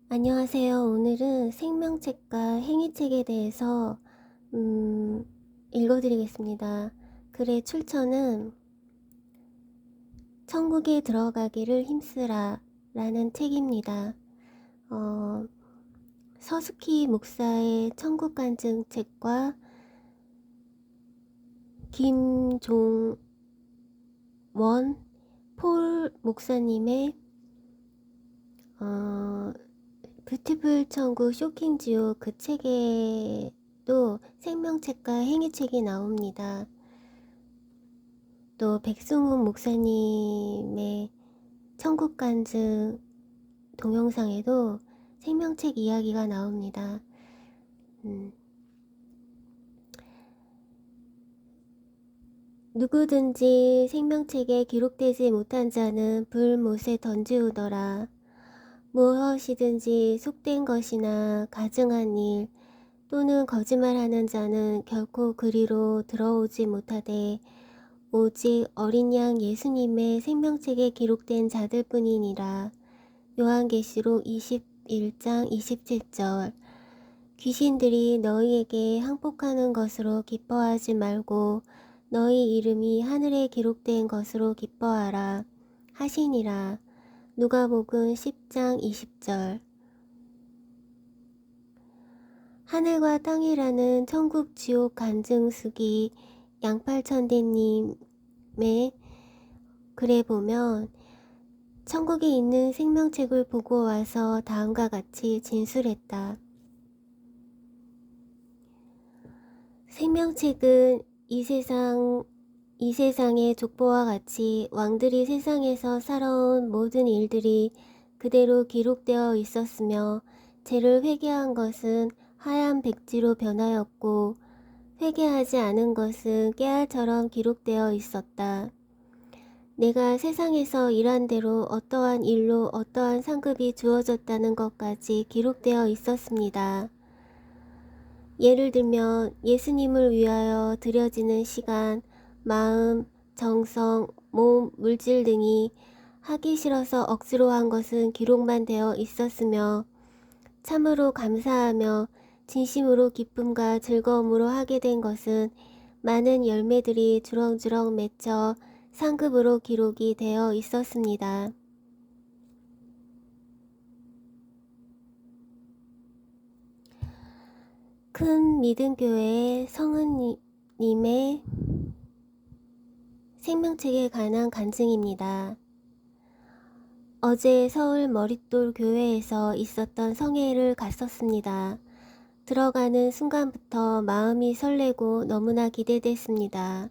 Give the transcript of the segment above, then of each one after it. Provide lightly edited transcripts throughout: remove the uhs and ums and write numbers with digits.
안녕하세요. 오늘은 생명책과 행위책에 대해서 읽어드리겠습니다. 글의 출처는 천국에 들어가기를 힘쓰라 라는 책입니다. 서스키 목사의 천국간증책과 김종원 폴 목사님의 뷰티풀 천국 쇼킹지요, 그 책에도 생명책과 행위책이 나옵니다. 또 백승훈 목사님의 천국간증 동영상에도 생명책 이야기가 나옵니다. 누구든지 생명책에 기록되지 못한 자는 불못에 던지우더라. 무엇이든지 속된 것이나 가증한 일 또는 거짓말하는 자는 결코 그리로 들어오지 못하되 오직 어린 양 예수님의 생명책에 기록된 자들뿐이니라. 요한계시록 21장 27절. 귀신들이 너희에게 항복하는 것으로 기뻐하지 말고 너희 이름이 하늘에 기록된 것으로 기뻐하라 하시니라. 누가복음 10장 20절. 하늘과 땅이라는 천국 지옥 간증수기 양팔천대님의 글에 보면 천국에 있는 생명책을 보고 와서 다음과 같이 진술했다. 생명책은 이 세상의 족보와 같이 왕들이 세상에서 살아온 모든 일들이 그대로 기록되어 있었으며 죄를 회개한 것은 하얀 백지로 변하였고 회개하지 않은 것은 깨알처럼 기록되어 있었다. 내가 세상에서 일한 대로 어떠한 일로 어떠한 상급이 주어졌다는 것까지 기록되어 있었습니다. 예를 들면 예수님을 위하여 드려지는 시간, 마음, 정성, 몸, 물질 등이 하기 싫어서 억지로 한 것은 기록만 되어 있었으며 참으로 감사하며 진심으로 기쁨과 즐거움으로 하게 된 것은 많은 열매들이 주렁주렁 맺혀 상급으로 기록이 되어 있었습니다. 큰 믿음교회의 성은님의 생명책에 관한 간증입니다. 어제 서울 머릿돌 교회에서 있었던 성회를 갔었습니다. 들어가는 순간부터 마음이 설레고 너무나 기대됐습니다.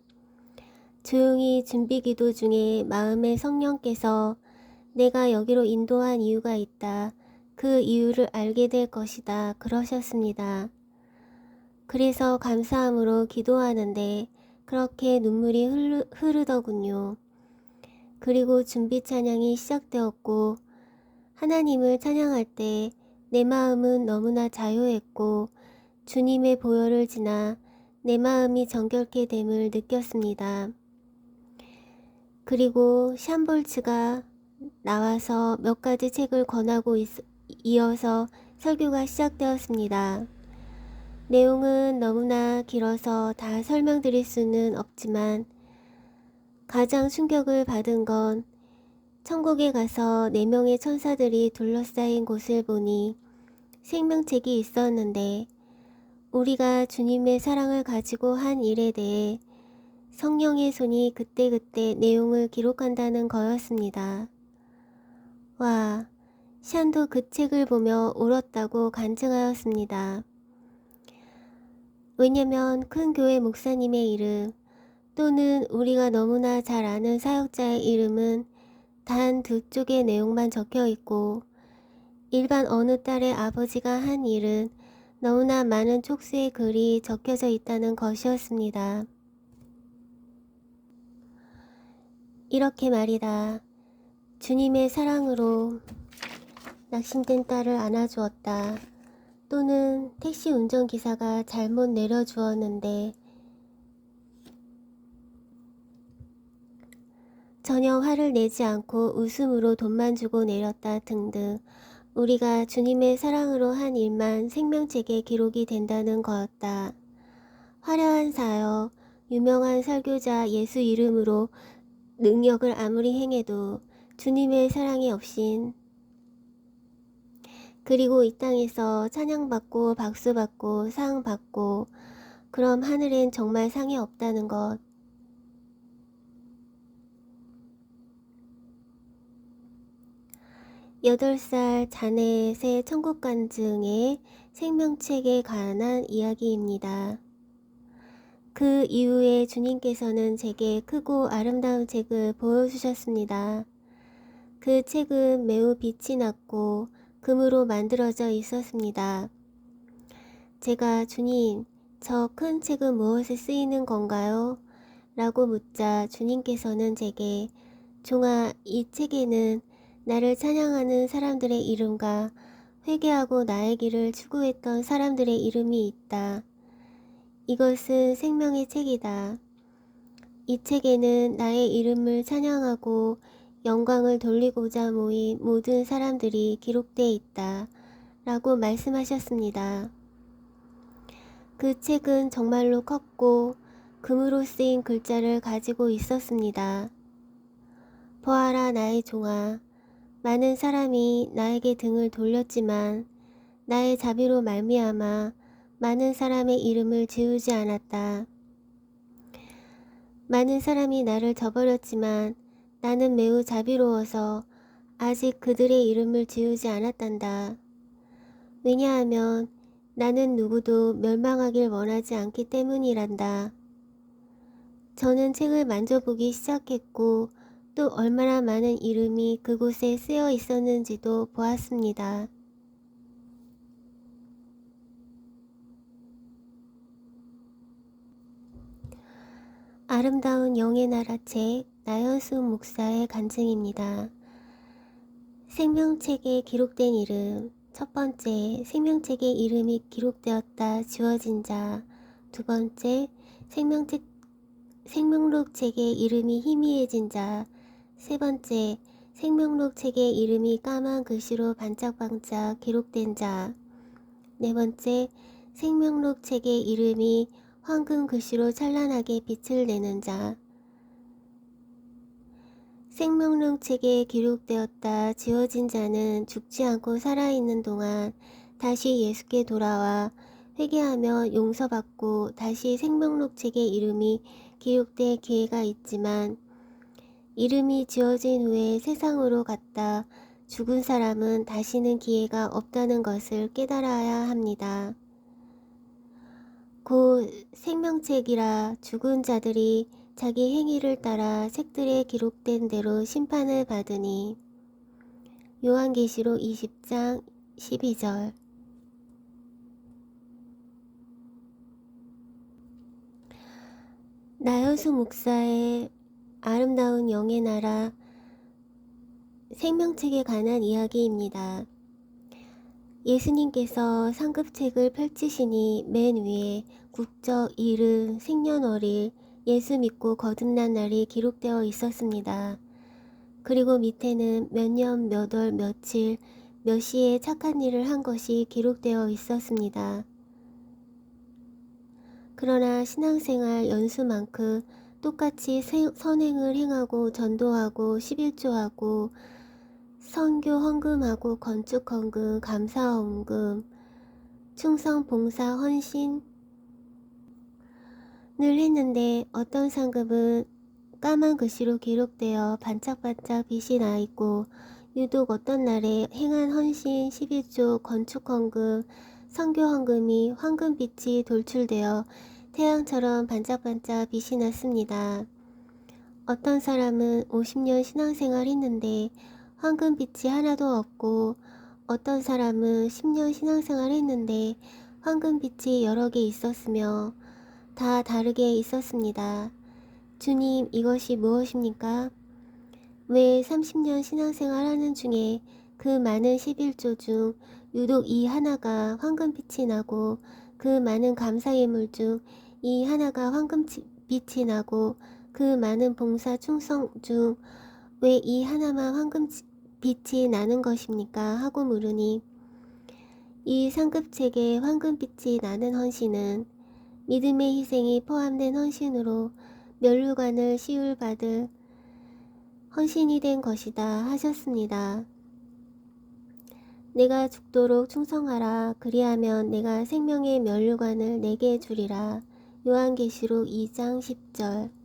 조용히 준비기도 중에 마음의 성령께서 내가 여기로 인도한 이유가 있다. 그 이유를 알게 될 것이다. 그러셨습니다. 그래서 감사함으로 기도하는데 그렇게 눈물이 흐르더군요. 그리고 준비 찬양이 시작되었고 하나님을 찬양할 때 내 마음은 너무나 자유했고 주님의 보혈을 지나 내 마음이 정결케 됨을 느꼈습니다. 그리고 샴볼츠가 나와서 몇 가지 책을 권하고 이어서 설교가 시작되었습니다. 내용은 너무나 길어서 다 설명드릴 수는 없지만 가장 충격을 받은 건 천국에 가서 4명의 천사들이 둘러싸인 곳을 보니 생명책이 있었는데 우리가 주님의 사랑을 가지고 한 일에 대해 성령의 손이 그때그때 내용을 기록한다는 거였습니다. 와, 샨도 그 책을 보며 울었다고 간증하였습니다. 왜냐면 큰 교회 목사님의 이름 또는 우리가 너무나 잘 아는 사역자의 이름은 단 2쪽의 내용만 적혀 있고 일반 어느 딸의 아버지가 한 일은 너무나 많은 촉수의 글이 적혀져 있다는 것이었습니다. 이렇게 말이다. 주님의 사랑으로 낙심된 딸을 안아주었다. 또는 택시 운전기사가 잘못 내려주었는데 전혀 화를 내지 않고 웃음으로 돈만 주고 내렸다 등등 우리가 주님의 사랑으로 한 일만 생명책에 기록이 된다는 거였다. 화려한 사역, 유명한 설교자 예수 이름으로 능력을 아무리 행해도 주님의 사랑이 없인, 그리고 이 땅에서 찬양받고 박수받고 상받고 그럼 하늘엔 정말 상이 없다는 것. 여덟 살 자넷의 천국 간증의 생명책에 관한 이야기입니다. 그 이후에 주님께서는 제게 크고 아름다운 책을 보여주셨습니다. 그 책은 매우 빛이 났고 금으로 만들어져 있었습니다. 제가 주님, 저 큰 책은 무엇에 쓰이는 건가요? 라고 묻자 주님께서는 제게 종아, 이 책에는 나를 찬양하는 사람들의 이름과 회개하고 나의 길을 추구했던 사람들의 이름이 있다. 이것은 생명의 책이다. 이 책에는 나의 이름을 찬양하고 영광을 돌리고자 모인 모든 사람들이 기록되어 있다. 라고 말씀하셨습니다. 그 책은 정말로 컸고 금으로 쓰인 글자를 가지고 있었습니다. 보아라 나의 종아, 많은 사람이 나에게 등을 돌렸지만 나의 자비로 말미암아 많은 사람의 이름을 지우지 않았다. 많은 사람이 나를 저버렸지만 나는 매우 자비로워서 아직 그들의 이름을 지우지 않았단다. 왜냐하면 나는 누구도 멸망하길 원하지 않기 때문이란다. 저는 책을 만져보기 시작했고 또 얼마나 많은 이름이 그곳에 쓰여 있었는지도 보았습니다. 아름다운 영의 나라 책 나연수 목사의 간증입니다. 생명책에 기록된 이름. 첫 번째, 생명책에 이름이 기록되었다 지워진 자. 두 번째, 생명록 책에 이름이 희미해진 자. 세 번째, 생명록 책에 이름이 까만 글씨로 반짝반짝 기록된 자. 네 번째, 생명록 책에 이름이 황금 글씨로 찬란하게 빛을 내는 자. 생명록 책에 기록되었다 지워진 자는 죽지 않고 살아있는 동안 다시 예수께 돌아와 회개하며 용서받고 다시 생명록 책에 이름이 기록될 기회가 있지만 이름이 지워진 후에 세상으로 갔다 죽은 사람은 다시는 기회가 없다는 것을 깨달아야 합니다. 곧 생명책이라 죽은 자들이 자기 행위를 따라 책들에 기록된 대로 심판을 받으니. 요한계시록 20장 12절. 나연수 목사의 아름다운 영의 나라 생명책에 관한 이야기입니다. 예수님께서 상급책을 펼치시니 맨 위에 국적, 이름, 생년월일, 예수 믿고 거듭난 날이 기록되어 있었습니다. 그리고 밑에는 몇 년, 몇 월, 며칠, 몇 시에 착한 일을 한 것이 기록되어 있었습니다. 그러나 신앙생활 연수만큼 똑같이 선행을 행하고 전도하고 11조하고 선교 헌금하고 건축 헌금, 감사 헌금, 충성 봉사 헌신을 했는데 어떤 상급은 까만 글씨로 기록되어 반짝반짝 빛이 나 있고 유독 어떤 날에 행한 헌신 11조 건축 헌금, 선교 헌금이 황금빛이 돌출되어 태양처럼 반짝반짝 빛이 났습니다. 어떤 사람은 50년 신앙생활 했는데 황금빛이 하나도 없고 어떤 사람은 10년 신앙생활 했는데 황금빛이 여러 개 있었으며 다 다르게 있었습니다. 주님, 이것이 무엇입니까? 왜 30년 신앙생활 하는 중에 그 많은 11조 중 유독 이 하나가 황금빛이 나고 그 많은 감사예물 중 이 하나가 황금빛이 나고 그 많은 봉사 충성 중 왜 이 하나만 황금빛이 빛이 나는 것입니까? 하고 물으니 이 상급책에 황금빛이 나는 헌신은 믿음의 희생이 포함된 헌신으로 면류관을 시울받을 헌신이 된 것이다 하셨습니다. 내가 죽도록 충성하라. 그리하면 내가 생명의 면류관을 내게 주리라. 요한계시록 2장 10절.